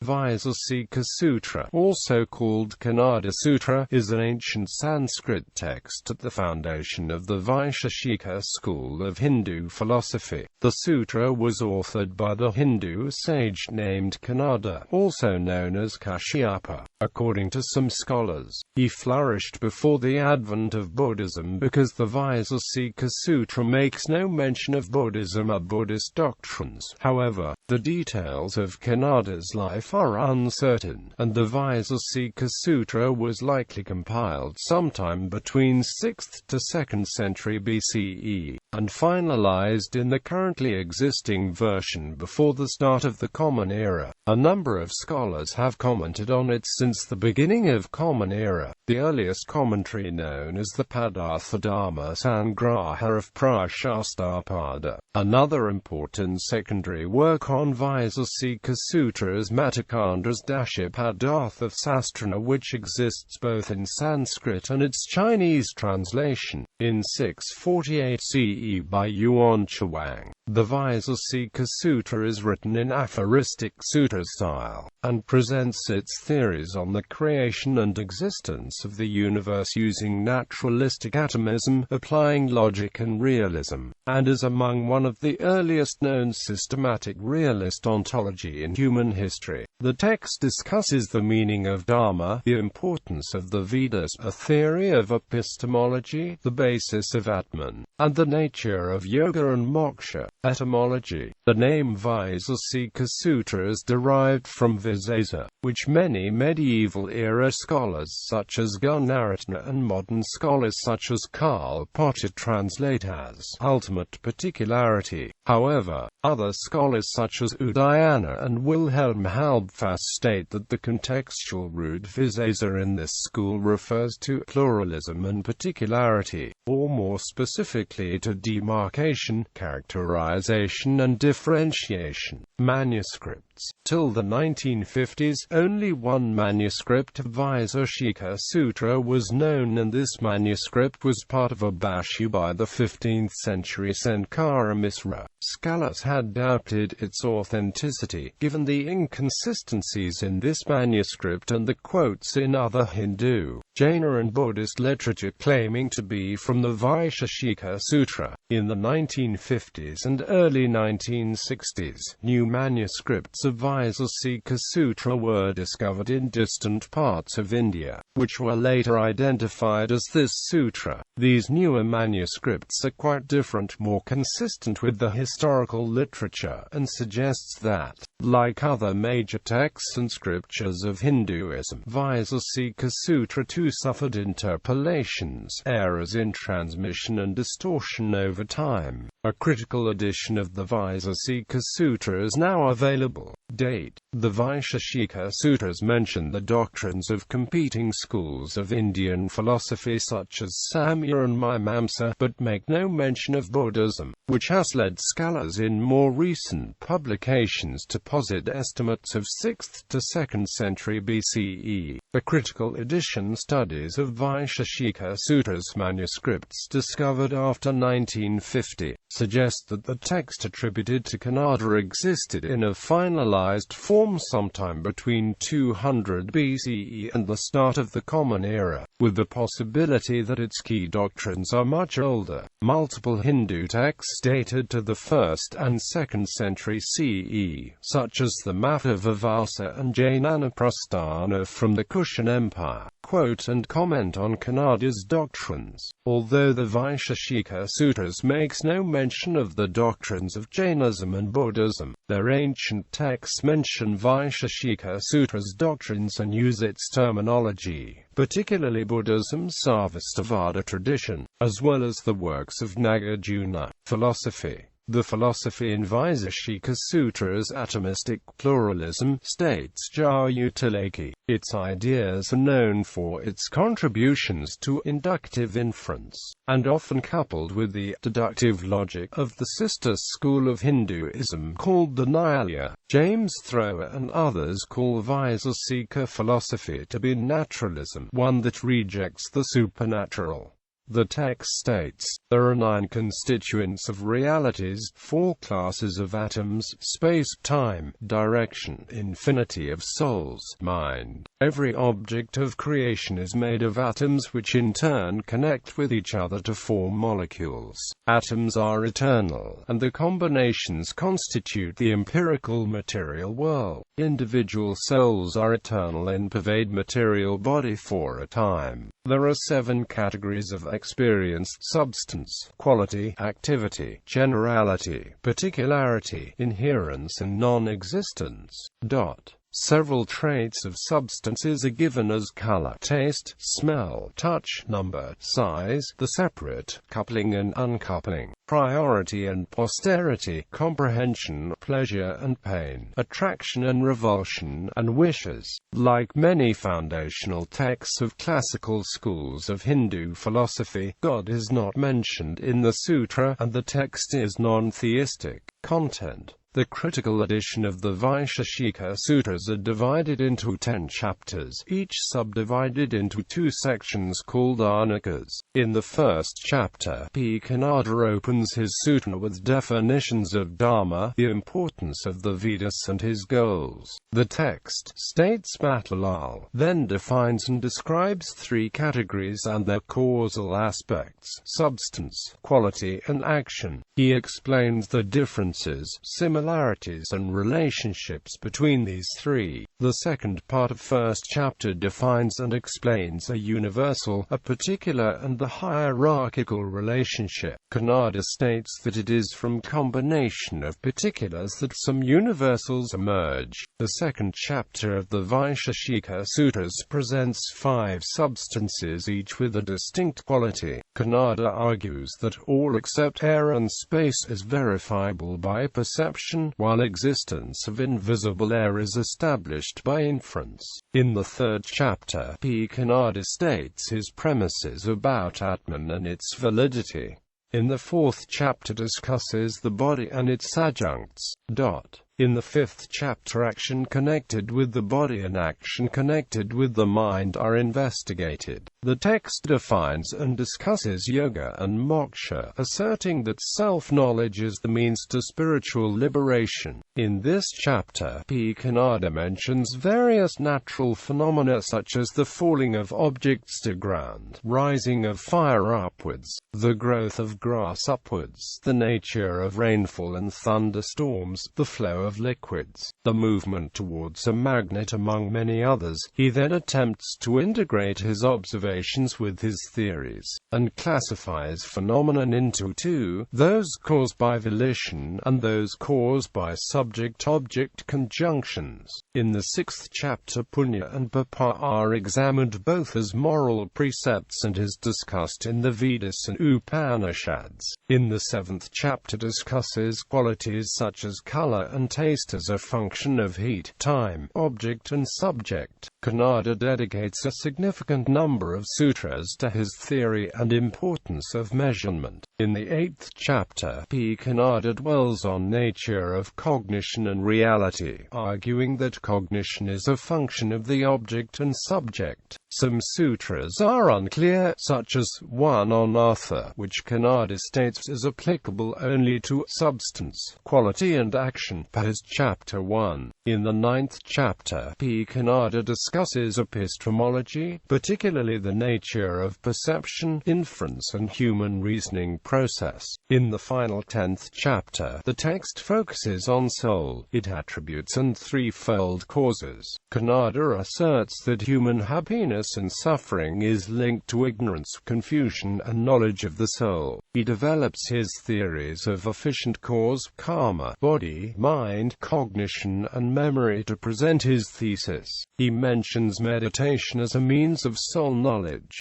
Vaiśeṣika Sūtra, also called Kanada Sutra, is an ancient Sanskrit text at the foundation of the Vaisheshika school of Hindu philosophy. The sutra was authored by the Hindu sage named Kanada, also known as Kashyapa. According to some scholars, he flourished before the advent of Buddhism because the Vaiśeṣika Sūtra makes no mention of Buddhism or Buddhist doctrines. However, the details of Kanada's life are uncertain, and the Vaiśeṣika Sūtra was likely compiled sometime between 6th to 2nd century BCE, and finalized in the currently existing version before the start of the Common Era. A number of scholars have commented on it since the beginning of Common Era. The earliest commentary, known as the Padartha Dharma Sangraha of Prashastapada. Another important secondary work on Vaiśeṣika Sūtra is Matakanda's Padartha Sastra, which exists both in Sanskrit and its Chinese translation. In 648 CE by Yuan Chuang, the Vaiśeṣika Sūtra is written in aphoristic sutra style, and presents its theories on the creation and existence of the universe using naturalistic atomism, applying logic and realism, and is among one of the earliest known systematic realist ontology in human history. The text discusses the meaning of Dharma, the importance of the Vedas, a theory of epistemology, the basis of Atman, and the nature of yoga and moksha. Etymology. The name Vaiśeṣika Sūtra is derived from Vaiśeṣika, which many medieval-era scholars such as Gunaratna and modern scholars such as Karl Popper translate as ultimate particularity. However, other scholars such as Udayana and Wilhelm Halbfass state that the contextual root Vaiśeṣika in this school refers to pluralism and particularity, or more specifically to demarcation, characterization and differentiation. Manuscripts. Till the 1950s, only one manuscript of Vaiśeṣika Sūtra was known, and this manuscript was part of a bhashya by the 15th century Sankara Misra. Scholars had doubted its authenticity, given the inconsistencies in this manuscript and the quotes in other Hindu, Jaina and Buddhist literature claiming to be from the Vaiśeṣika Sūtra. In the 1950s and early 1960s, new manuscripts of Vaiśeṣika Sūtra were discovered in distant parts of India, which were later identified as this sutra. These newer manuscripts are quite different, more consistent with the historical literature, and suggests that, like other major texts and scriptures of Hinduism, Vaiśeṣika Sūtra too suffered interpolations, errors in transmission and distortion over time. A critical edition of the Vaiśeṣika Sūtra is now available. Date. The Vaisheshika Sutras mention the doctrines of competing schools of Indian philosophy such as Samkhya and Mimamsa, but make no mention of Buddhism, which has led scholars in more recent publications to posit estimates of 6th to 2nd century BCE. A critical edition studies of Vaisheshika Sutras manuscripts discovered after 1950, suggest that the text attributed to Kanada existed in a finalized form sometime between 200 BCE and the start of the Common Era, with the possibility that its key doctrines are much older. Multiple Hindu texts dated to the 1st and 2nd century CE, such as the Mahavivasa and Jainana from the Kushan Empire, quote and comment on Kanada's doctrines. Although the Vaisheshika Sutras makes no mention of the doctrines of Jainism and Buddhism, their ancient texts mention Vaisheshika Sutra's doctrines and use its terminology, particularly Buddhism's Sarvastivada tradition, as well as the works of Nagarjuna. Philosophy. The philosophy in Vaiśeṣika Sūtra is atomistic pluralism, states Jayutilaki. Its ideas are known for its contributions to inductive inference, and often coupled with the deductive logic of the sister school of Hinduism called the Nyaya. James Thrower and others call Vaiśeṣika philosophy to be naturalism, one that rejects the supernatural. The text states, there are 9 constituents of realities, 4 classes of atoms, space, time, direction, infinity of souls, mind. Every object of creation is made of atoms which in turn connect with each other to form molecules. Atoms are eternal, and the combinations constitute the empirical material world. Individual souls are eternal and pervade material body for a time. There are 7 categories of experience: substance, quality, activity, generality, particularity, inherence and non-existence. Several traits of substances are given as color, taste, smell, touch, number, size, the separate, coupling and uncoupling, priority and posterity, comprehension, pleasure and pain, attraction and revulsion, and wishes. Like many foundational texts of classical schools of Hindu philosophy, God is not mentioned in the sutra, and the text is non-theistic. Content. The critical edition of the Vaiśeṣika Sutras are divided into 10 chapters, each subdivided into 2 sections called anakas. In the first chapter, Kanada opens his sutra with definitions of Dharma, the importance of the Vedas and his goals. The text states Matlal, then defines and describes 3 categories and their causal aspects: substance, quality and action. He explains the differences, similarities and relationships between these 3. The second part of first chapter defines and explains a universal, a particular and the hierarchical relationship. Kanada states that it is from combination of particulars that some universals emerge. The second chapter of the Vaiśeṣika Sutras presents 5 substances, each with a distinct quality. Kanada argues that all except air and space is verifiable by perception, while existence of invisible air is established by inference. In the third chapter, Kanada states his premises about Atman and its validity. In the fourth chapter discusses the body and its adjuncts. In the fifth chapter, action connected with the body and action connected with the mind are investigated. The text defines and discusses yoga and moksha, asserting that self-knowledge is the means to spiritual liberation. In this chapter, Kanada mentions various natural phenomena such as the falling of objects to ground, rising of fire upwards, the growth of grass upwards, the nature of rainfall and thunderstorms, the flow of liquids, the movement towards a magnet, among many others. He then attempts to integrate his observations with his theories, and classifies phenomenon into 2, those caused by volition and those caused by subject-object conjunctions. In the sixth chapter, punya and papa are examined both as moral precepts and is discussed in the Vedas and Upanishads. In the seventh chapter discusses qualities such as color and taste as a function of heat, time, object and subject. Kanada dedicates a significant number of sutras to his theory and importance of measurement. In the eighth chapter, Kanada dwells on nature of cognition and reality, arguing that cognition is a function of the object and subject. Some sutras are unclear, such as one on Artha, which Kanada states is applicable only to substance, quality and action, as Chapter 1. In the ninth chapter, Kanada discusses epistemology, particularly the nature of perception, inference and human reasoning process. In the final 10th chapter, the text focuses on soul, its attributes and threefold causes. Kanada asserts that human happiness and suffering is linked to ignorance, confusion and knowledge of the soul. He develops his theories of efficient cause, karma, body, mind, cognition and memory to present his thesis. He mentions meditation as a means of soul knowledge.